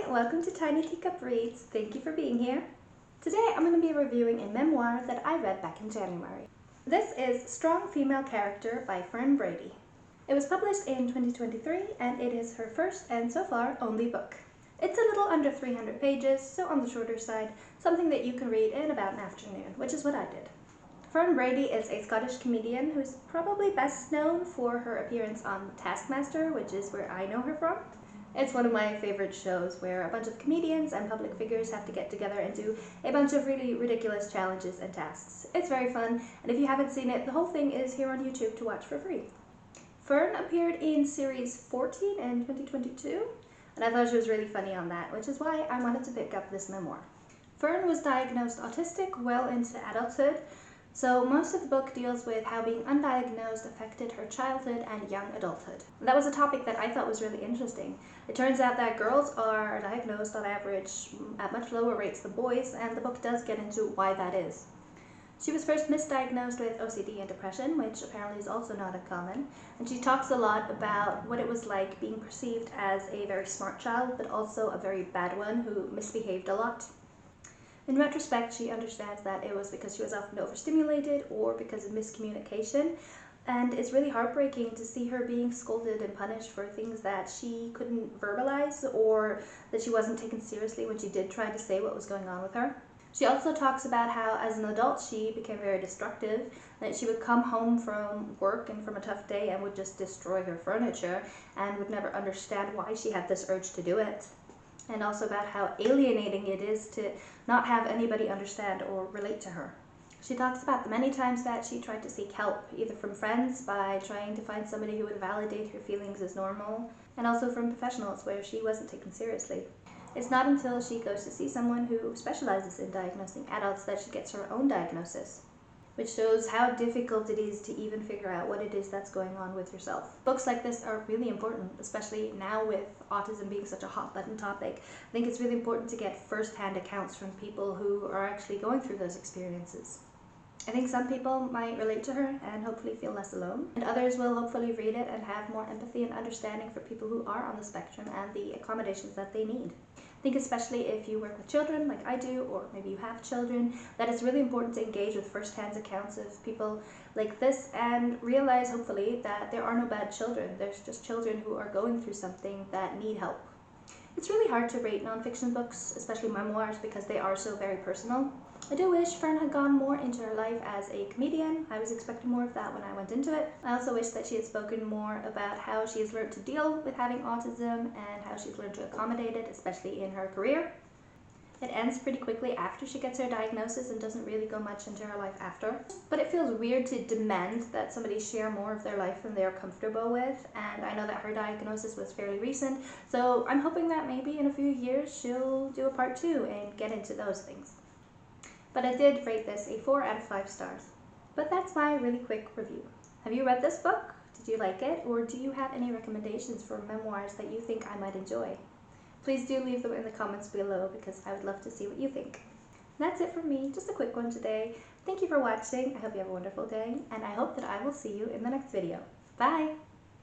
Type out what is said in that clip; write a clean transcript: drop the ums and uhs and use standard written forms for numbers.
Hi, welcome to Tiny Teacup Reads. Thank you for being here. Today I'm going to be reviewing a memoir that I read back in January. This is Strong Female Character by Fern Brady. It was published in 2023 and it is her first and so far only book. It's a little under 300 pages, so on the shorter side, something that you can read in about an afternoon, which is what I did. Fern Brady is a Scottish comedian who's probably best known for her appearance on Taskmaster, which is where I know her from. It's one of my favorite shows where a bunch of comedians and public figures have to get together and do a bunch of really ridiculous challenges and tasks. It's very fun, and if you haven't seen it, the whole thing is here on YouTube to watch for free. Fern appeared in series 14 in 2022, and I thought she was really funny on that, which is why I wanted to pick up this memoir. Fern was diagnosed autistic well into adulthood, so most of the book deals with how being undiagnosed affected her childhood and young adulthood. And that was a topic that I thought was really interesting. It turns out that girls are diagnosed on average at much lower rates than boys, and the book does get into why that is. She was first misdiagnosed with OCD and depression, which apparently is also not uncommon, and she talks a lot about what it was like being perceived as a very smart child, but also a very bad one who misbehaved a lot. In retrospect, she understands that it was because she was often overstimulated or because of miscommunication, and it's really heartbreaking to see her being scolded and punished for things that she couldn't verbalize or that she wasn't taken seriously when she did try to say what was going on with her. She also talks about how as an adult she became very destructive, that she would come home from work and from a tough day and would just destroy her furniture and would never understand why she had this urge to do it. And also about how alienating it is to not have anybody understand or relate to her. She talks about the many times that she tried to seek help, either from friends by trying to find somebody who would validate her feelings as normal, and also from professionals where she wasn't taken seriously. It's not until she goes to see someone who specializes in diagnosing adults that she gets her own diagnosis, which shows how difficult it is to even figure out what it is that's going on with yourself. Books like this are really important, especially now with autism being such a hot button topic. I think it's really important to get first-hand accounts from people who are actually going through those experiences. I think some people might relate to her and hopefully feel less alone, and others will hopefully read it and have more empathy and understanding for people who are on the spectrum and the accommodations that they need. I think especially if you work with children like I do, or maybe you have children, that it's really important to engage with first-hand accounts of people like this and realize hopefully that there are no bad children. There's just children who are going through something that need help. It's really hard to rate nonfiction books, especially memoirs, because they are so very personal. I do wish Fern had gone more into her life as a comedian. I was expecting more of that when I went into it. I also wish that she had spoken more about how she has learned to deal with having autism and how she's learned to accommodate it, especially in her career. It ends pretty quickly after she gets her diagnosis and doesn't really go much into her life after. But it feels weird to demand that somebody share more of their life than they're comfortable with, and I know that her diagnosis was fairly recent, so I'm hoping that maybe in a few years she'll do a part 2 and get into those things. But I did rate this a 4 out of 5 stars. But that's my really quick review. Have you read this book? Did you like it? Or do you have any recommendations for memoirs that you think I might enjoy? Please do leave them in the comments below because I would love to see what you think. That's it from me, just a quick one today. Thank you for watching. I hope you have a wonderful day, and I hope that I will see you in the next video. Bye!